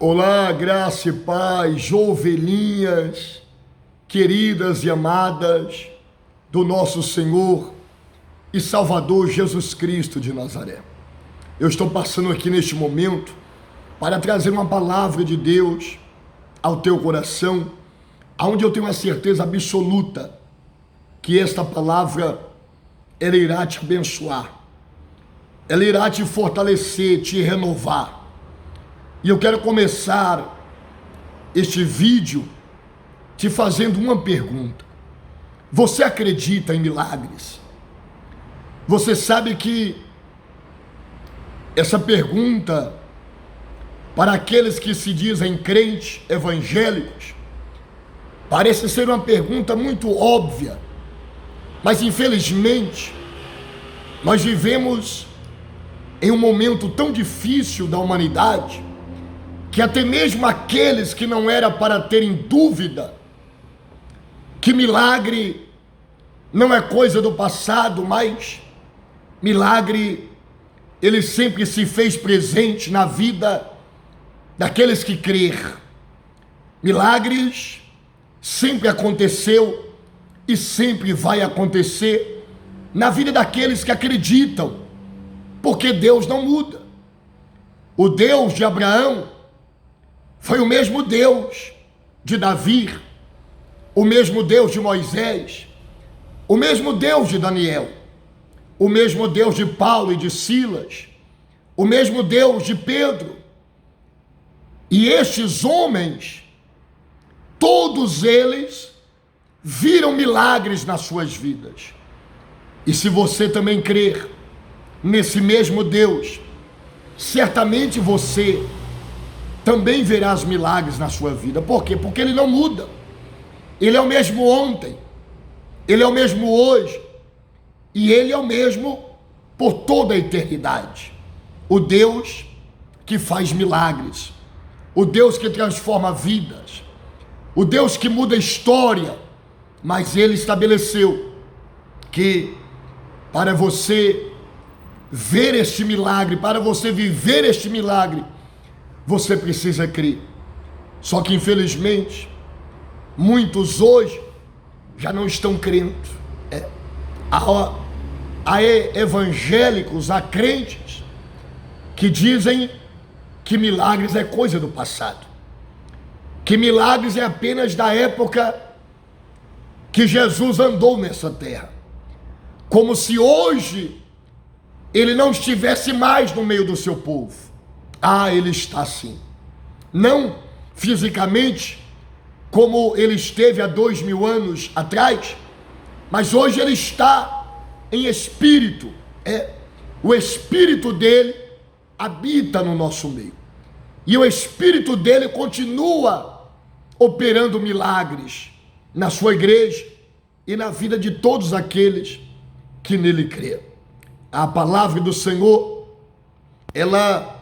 Olá, graça e paz, ovelhinhas queridas e amadas do nosso Senhor e Salvador Jesus Cristo de Nazaré. Eu estou passando aqui neste momento para trazer uma palavra de Deus ao teu coração, onde eu tenho a certeza absoluta que esta palavra ela irá te abençoar, ela irá te fortalecer, te renovar. E eu quero começar este vídeo te fazendo uma pergunta. Você acredita em milagres? Você sabe que essa pergunta, para aqueles que se dizem crentes evangélicos, parece ser uma pergunta muito óbvia, mas infelizmente nós vivemos em um momento tão difícil da humanidade que até mesmo aqueles que não era para terem dúvida que milagre não é coisa do passado, mas milagre ele sempre se fez presente na vida daqueles que crer. Milagres sempre aconteceu e sempre vai acontecer na vida daqueles que acreditam, porque Deus não muda. O Deus de Abraão foi o mesmo Deus de Davi, o mesmo Deus de Moisés, o mesmo Deus de Daniel, o mesmo Deus de Paulo e de Silas, o mesmo Deus de Pedro. E estes homens, todos eles viram milagres nas suas vidas. E se você também crer nesse mesmo Deus, certamente você também verá os milagres na sua vida. Por quê? Porque ele não muda. Ele é o mesmo ontem, ele é o mesmo hoje e ele é o mesmo por toda a eternidade. O Deus que faz milagres, o Deus que transforma vidas, o Deus que muda a história, mas ele estabeleceu que para você ver este milagre, para você viver este milagre, você precisa crer. Só que infelizmente muitos hoje já não estão crendo. Há evangélicos, há crentes que dizem que milagres é coisa do passado, que milagres é apenas da época que Jesus andou nessa terra, como se hoje ele não estivesse mais no meio do seu povo. Ele está sim, não fisicamente como ele esteve há 2000 anos atrás, mas hoje ele está em espírito. O espírito dele habita no nosso meio, e o espírito dele continua operando milagres na sua igreja e na vida de todos aqueles que nele crê. A palavra do Senhor, ela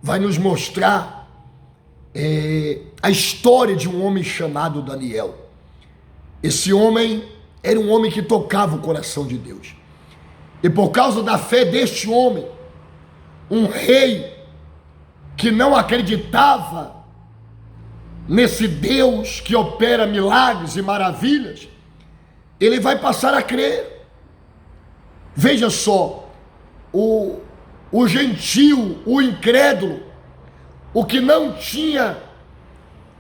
vai nos mostrar a história de um homem chamado Daniel. Esse homem era um homem que tocava o coração de Deus. E por causa da fé deste homem, um rei que não acreditava nesse Deus que opera milagres e maravilhas, ele vai passar a crer. Veja só, o gentio, o incrédulo, o que não tinha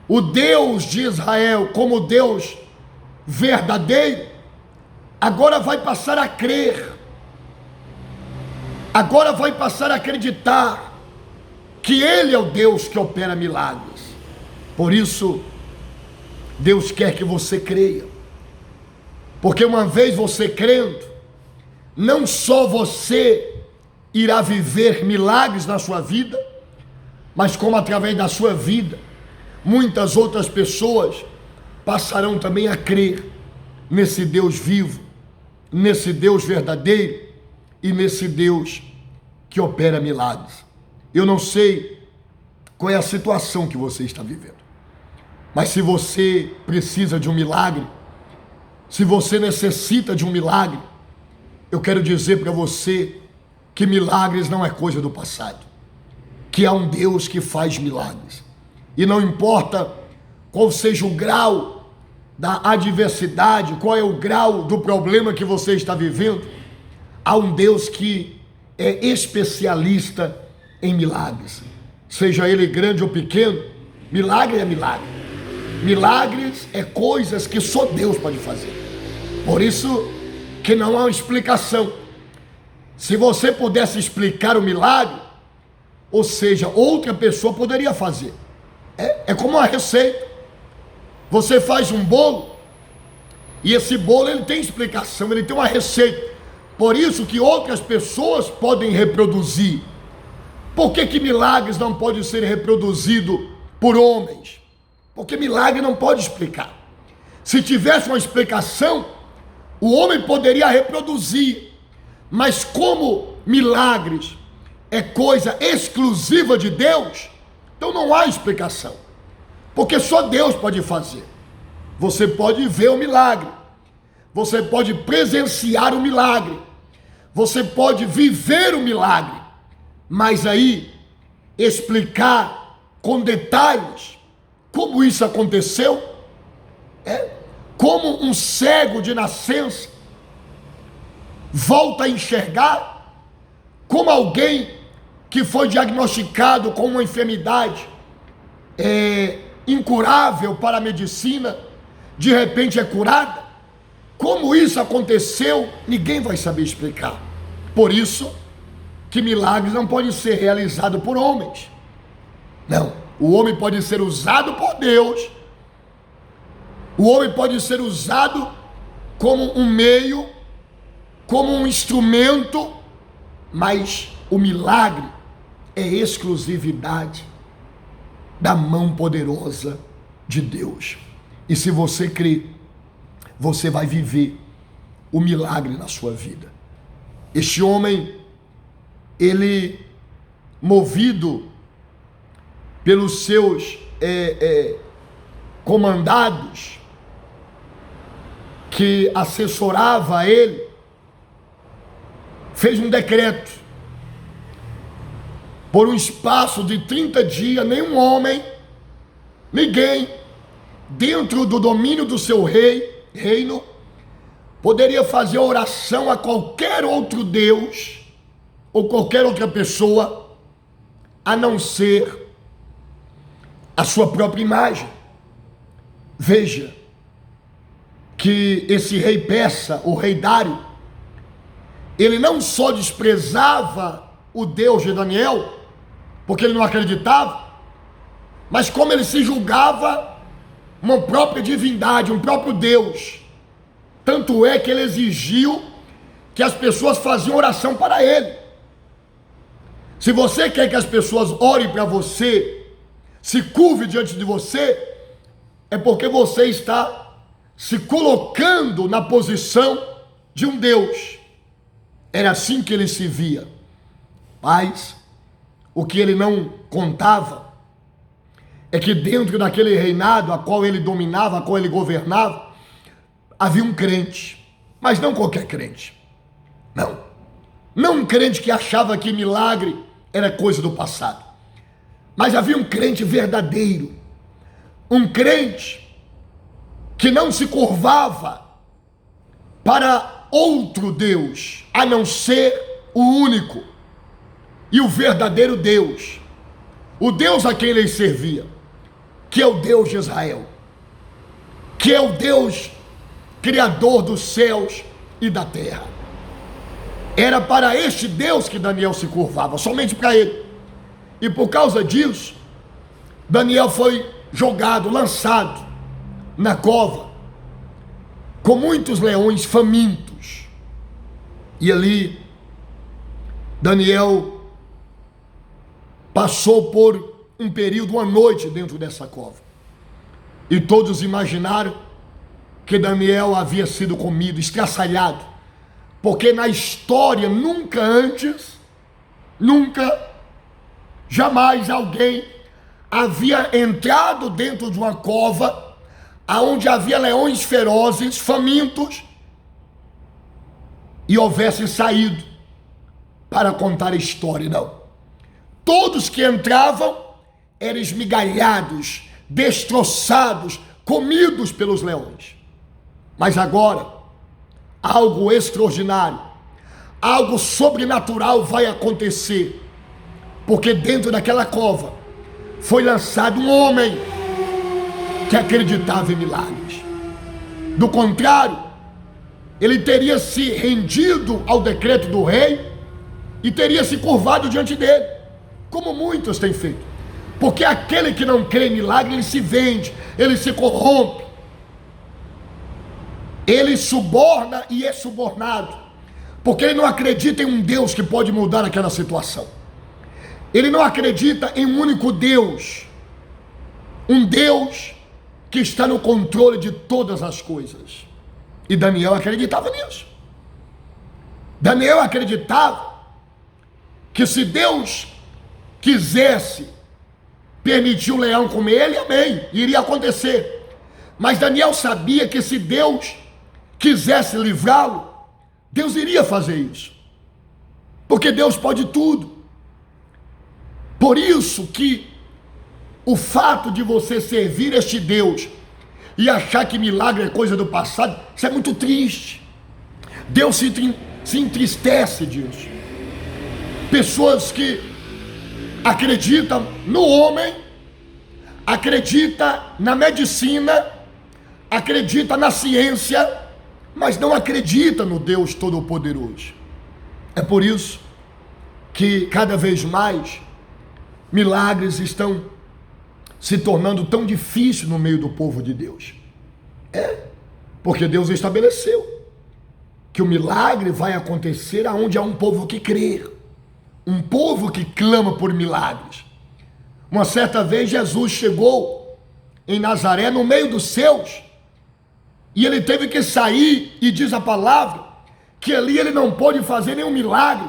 o Deus de Israel como Deus verdadeiro, agora vai passar a crer, agora vai passar a acreditar que Ele é o Deus que opera milagres. Por isso, Deus quer que você creia, porque uma vez você crendo, não só você irá viver milagres na sua vida, mas como através da sua vida, muitas outras pessoas passarão também a crer nesse Deus vivo, nesse Deus verdadeiro e nesse Deus que opera milagres. Eu não sei qual é a situação que você está vivendo, mas se você precisa de um milagre, se você necessita de um milagre, eu quero dizer para você que milagres não é coisa do passado, que há um Deus que faz milagres. e não importa qual seja o grau da adversidade, qual é o grau do problema que você está vivendo, há um Deus que é especialista em milagres. Seja ele grande ou pequeno, milagre é milagre. Milagres é coisas que só Deus pode fazer. Por isso que não há uma explicação. Se você pudesse explicar o milagre, ou seja, outra pessoa poderia fazer. É como uma receita. Você faz um bolo, e esse bolo ele tem explicação, ele tem uma receita. Por isso que outras pessoas podem reproduzir. Por que milagres não podem ser reproduzidos por homens? Porque milagre não pode explicar. Se tivesse uma explicação, o homem poderia reproduzir. Mas como milagres é coisa exclusiva de Deus, então não há explicação. Porque só Deus pode fazer. Você pode ver o milagre. Você pode presenciar o milagre. Você pode viver o milagre. Mas aí, explicar com detalhes como isso aconteceu, como um cego de nascença volta a enxergar, como alguém que foi diagnosticado com uma enfermidade incurável para a medicina, de repente é curada. Como isso aconteceu, ninguém vai saber explicar. Por isso que milagres não podem ser realizados por homens. Não, o homem pode ser usado por Deus. O homem pode ser usado como um meio, como um instrumento, mas o milagre é exclusividade da mão poderosa de Deus. E se você crê, você vai viver o milagre na sua vida. Este homem, ele, movido pelos seus comandados, que assessorava a ele, fez um decreto. Por um espaço de 30 dias, nenhum homem, ninguém, dentro do domínio do seu reino, poderia fazer oração a qualquer outro Deus, ou qualquer outra pessoa, a não ser a sua própria imagem. Veja que esse rei persa, o rei Dário, ele não só desprezava o Deus de Daniel, porque ele não acreditava, mas como ele se julgava uma própria divindade, um próprio Deus. Tanto é que ele exigiu que as pessoas faziam oração para ele. Se você quer que as pessoas orem para você, se curve diante de você, é porque você está se colocando na posição de um Deus. Era assim que ele se via. Mas o que ele não contava é que dentro daquele reinado a qual ele dominava, a qual ele governava, havia um crente, mas não qualquer crente. Não um crente que achava que milagre era coisa do passado. Mas havia um crente verdadeiro, um crente que não se curvava para outro Deus, a não ser o único e o verdadeiro Deus, o Deus a quem ele servia, que é o Deus de Israel, que é o Deus criador dos céus e da terra. Era para este Deus que Daniel se curvava, somente para ele. E por causa disso, Daniel foi jogado, lançado na cova, com muitos leões famintos. E ali, Daniel passou por um período, uma noite dentro dessa cova. E todos imaginaram que Daniel havia sido comido, estraçalhado, porque na história nunca antes, jamais alguém havia entrado dentro de uma cova aonde havia leões ferozes, famintos, e houvesse saído para contar a história. Não. Todos que entravam eram esmigalhados, destroçados, comidos pelos leões. Mas agora, algo extraordinário, algo sobrenatural vai acontecer, porque dentro daquela cova foi lançado um homem que acreditava em milagres. Do contrário, ele teria se rendido ao decreto do rei e teria se curvado diante dele, como muitos têm feito. Porque aquele que não crê em milagre, ele se vende, ele se corrompe, ele suborna e é subornado, porque ele não acredita em um Deus que pode mudar aquela situação. Ele não acredita em um único Deus, um Deus que está no controle de todas as coisas. E Daniel acreditava nisso. Daniel acreditava que se Deus quisesse permitir o leão comer ele, amém, iria acontecer. Mas Daniel sabia que se Deus quisesse livrá-lo, Deus iria fazer isso, porque Deus pode tudo. Por isso que o fato de você servir este Deus e achar que milagre é coisa do passado, isso é muito triste. Deus se entristece disso. Pessoas que acreditam no homem, acreditam na medicina, acreditam na ciência, mas não acreditam no Deus Todo-Poderoso. É por isso que cada vez mais milagres estão se tornando tão difíceis no meio do povo de Deus. Porque Deus estabeleceu que o milagre vai acontecer aonde há um povo que crê, um povo que clama por milagres. Uma certa vez Jesus chegou em Nazaré, no meio dos seus, e ele teve que sair, e diz a palavra que ali ele não pôde fazer nenhum milagre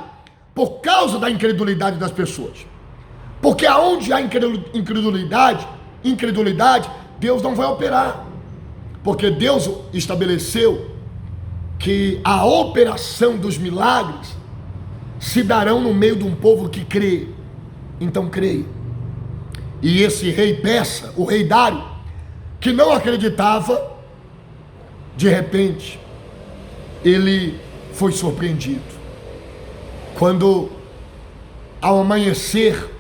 por causa da incredulidade das pessoas. Porque aonde há incredulidade, Deus não vai operar. Porque Deus estabeleceu que a operação dos milagres se darão no meio de um povo que crê. Então creia. E esse rei persa, o rei Dário, que não acreditava, de repente, ele foi surpreendido. Quando, ao amanhecer,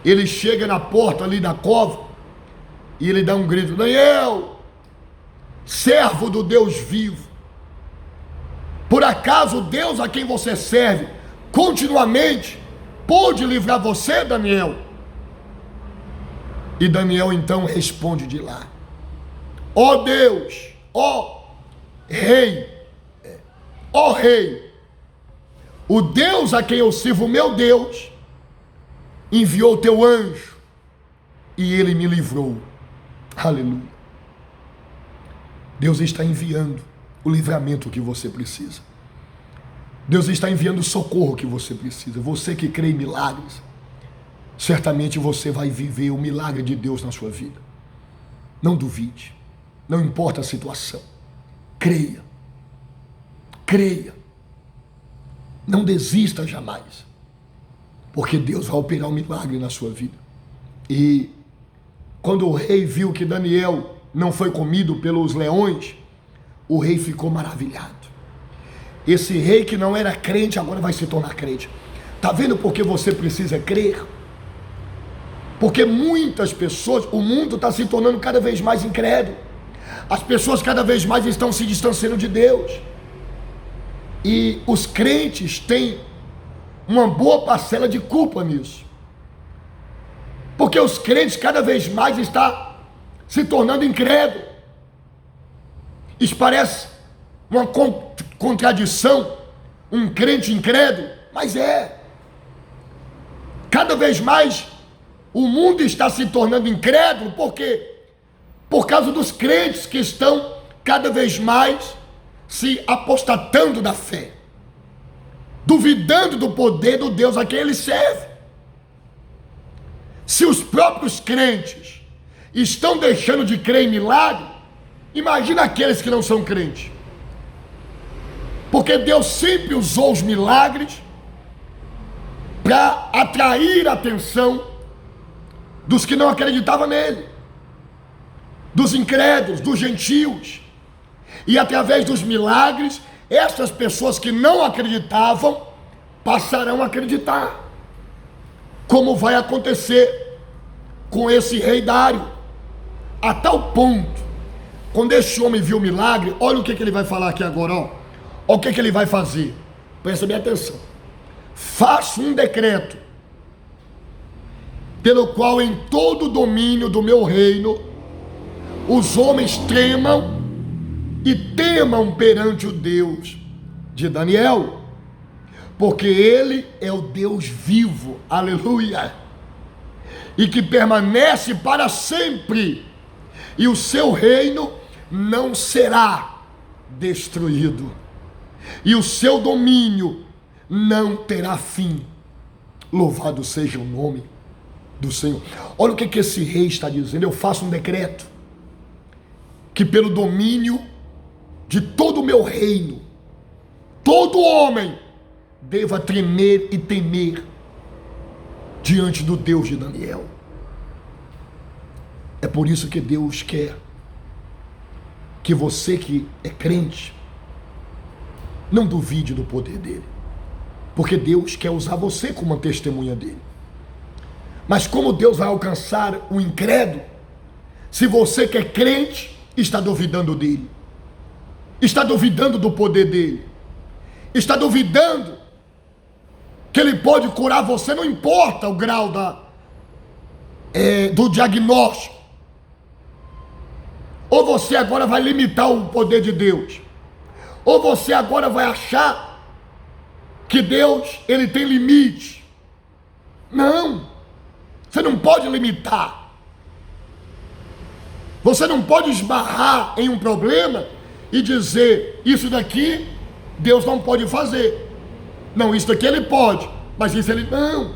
ele chega na porta ali da cova e ele dá um grito: Daniel, servo do Deus vivo, por acaso Deus a quem você serve continuamente pôde livrar você, Daniel? E Daniel então responde de lá: ó Deus, ó rei, o Deus a quem eu sirvo, meu Deus, enviou o teu anjo e ele me livrou. Aleluia. Deus está enviando o livramento que você precisa. Deus está enviando o socorro que você precisa. Você que crê em milagres, certamente você vai viver o milagre de Deus na sua vida. Não duvide, não importa a situação. Creia, creia, não desista jamais, porque Deus vai operar um milagre na sua vida. E quando o rei viu que Daniel não foi comido pelos leões, o rei ficou maravilhado. Esse rei que não era crente agora vai se tornar crente. Está vendo por que você precisa crer? Porque muitas pessoas, o mundo está se tornando cada vez mais incrédulo. As pessoas cada vez mais estão se distanciando de Deus. E os crentes têm uma boa parcela de culpa nisso. Porque os crentes cada vez mais estão se tornando incrédulos. Isso parece uma contradição, um crente incrédulo, mas é. Cada vez mais o mundo está se tornando incrédulo, por quê? Por causa dos crentes que estão cada vez mais se apostatando da fé, duvidando do poder do Deus a quem ele serve. Se os próprios crentes estão deixando de crer em milagre, imagina aqueles que não são crentes. Porque Deus sempre usou os milagres para atrair a atenção dos que não acreditavam nele, dos incrédulos, dos gentios. E através dos milagres, essas pessoas que não acreditavam passarão a acreditar. Como vai acontecer com esse rei Dário. A tal ponto, quando esse homem viu o milagre, olha o que ele vai falar aqui agora, ó. Olha o que ele vai fazer. Presta bem atenção. Faço um decreto, pelo qual em todo o domínio do meu reino, os homens tremam e temam perante o Deus de Daniel, porque ele é o Deus vivo, aleluia, e que permanece para sempre, e o seu reino não será destruído, e o seu domínio não terá fim. Louvado seja o nome do Senhor. Olha o que esse rei está dizendo. Eu faço um decreto, que pelo domínio de todo o meu reino, todo homem deva tremer e temer diante do Deus de Daniel. É por isso que Deus quer que você que é crente não duvide do poder dele, porque Deus quer usar você como uma testemunha dele. Mas como Deus vai alcançar o incrédulo, se você que é crente está duvidando dele, está duvidando do poder dele, está duvidando que ele pode curar você, não importa o grau do diagnóstico. Ou você agora vai limitar o poder de Deus, ou você agora vai achar que Deus, ele tem limite. Não, você não pode limitar. Você não pode esbarrar em um problema e dizer, isso daqui Deus não pode fazer. Não, isso daqui ele pode, mas isso ele não.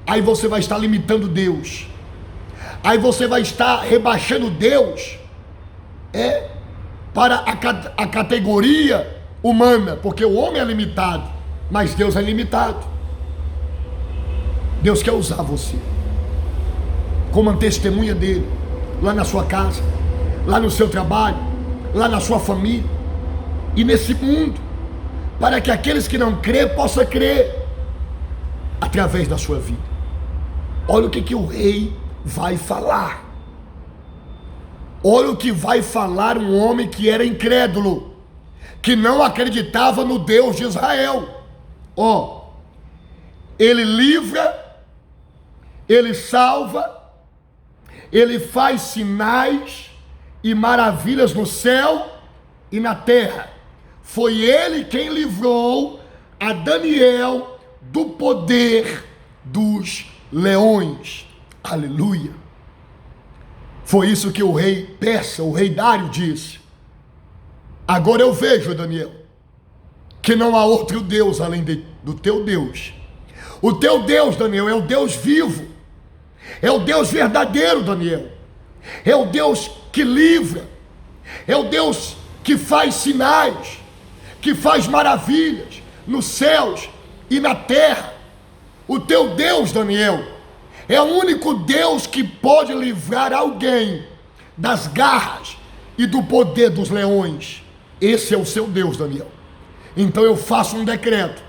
Aí você vai estar limitando Deus. Aí você vai estar rebaixando Deus para a categoria humana, porque o homem é limitado, mas Deus é ilimitado. Deus quer usar você como uma testemunha dele, lá na sua casa, lá no seu trabalho, lá na sua família e nesse mundo, para que aqueles que não crêem possam crer através da sua vida. Olha o que o rei vai falar. Olha o que vai falar um homem que era incrédulo, que não acreditava no Deus de Israel. Ele livra, ele salva, ele faz sinais e maravilhas no céu e na terra. Foi ele quem livrou a Daniel do poder dos leões. Aleluia. Foi isso que o rei persa, o rei Dário, disse. Agora eu vejo, Daniel, que não há outro Deus além do teu Deus. O teu Deus, Daniel, é o Deus vivo, é o Deus verdadeiro, Daniel. É o Deus que livra, é o Deus que faz sinais, que faz maravilhas nos céus e na terra. O teu Deus, Daniel, é o único Deus que pode livrar alguém das garras e do poder dos leões. Esse é o seu Deus, Daniel. Então eu faço um decreto,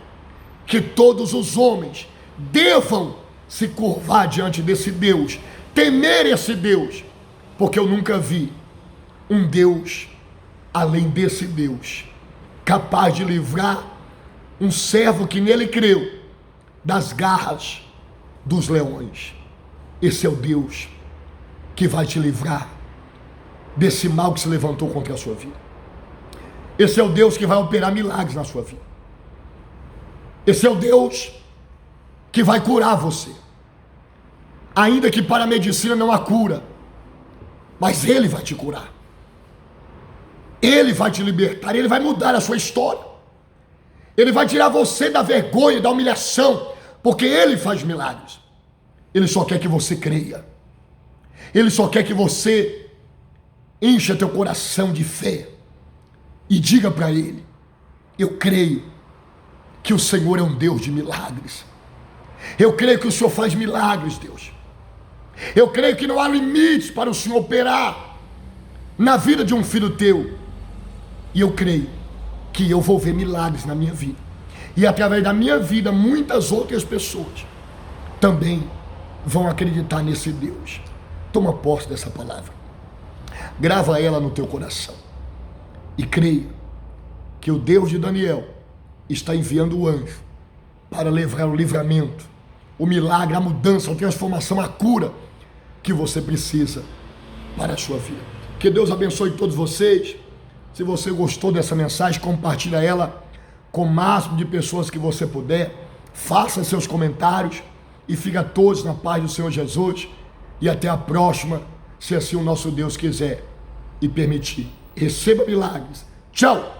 que todos os homens devam se curvar diante desse Deus, temer esse Deus, porque eu nunca vi um Deus além desse Deus, capaz de livrar um servo que nele creu das garras dos leões. Esse é o Deus que vai te livrar desse mal que se levantou contra a sua vida. Esse é o Deus que vai operar milagres na sua vida. Esse é o Deus que vai curar você, ainda que para a medicina não há cura, mas Ele vai te curar, Ele vai te libertar, Ele vai mudar a sua história, Ele vai tirar você da vergonha, da humilhação, porque Ele faz milagres. Ele só quer que você creia, Ele só quer que você encha teu coração de fé e diga para Ele: eu creio que o Senhor é um Deus de milagres. Eu creio que o Senhor faz milagres, Deus. Eu creio que não há limites para o Senhor operar na vida de um filho teu. E eu creio que eu vou ver milagres na minha vida. E através da minha vida, muitas outras pessoas também vão acreditar nesse Deus. Toma posse dessa palavra. Grava ela no teu coração. E creia que o Deus de Daniel está enviando o anjo para levar o livramento, o milagre, a mudança, a transformação, a cura que você precisa para a sua vida. Que Deus abençoe todos vocês. Se você gostou dessa mensagem, compartilha ela com o máximo de pessoas que você puder. Faça seus comentários e fica todos na paz do Senhor Jesus. E até a próxima, se assim o nosso Deus quiser e permitir. Receba milagres. Tchau!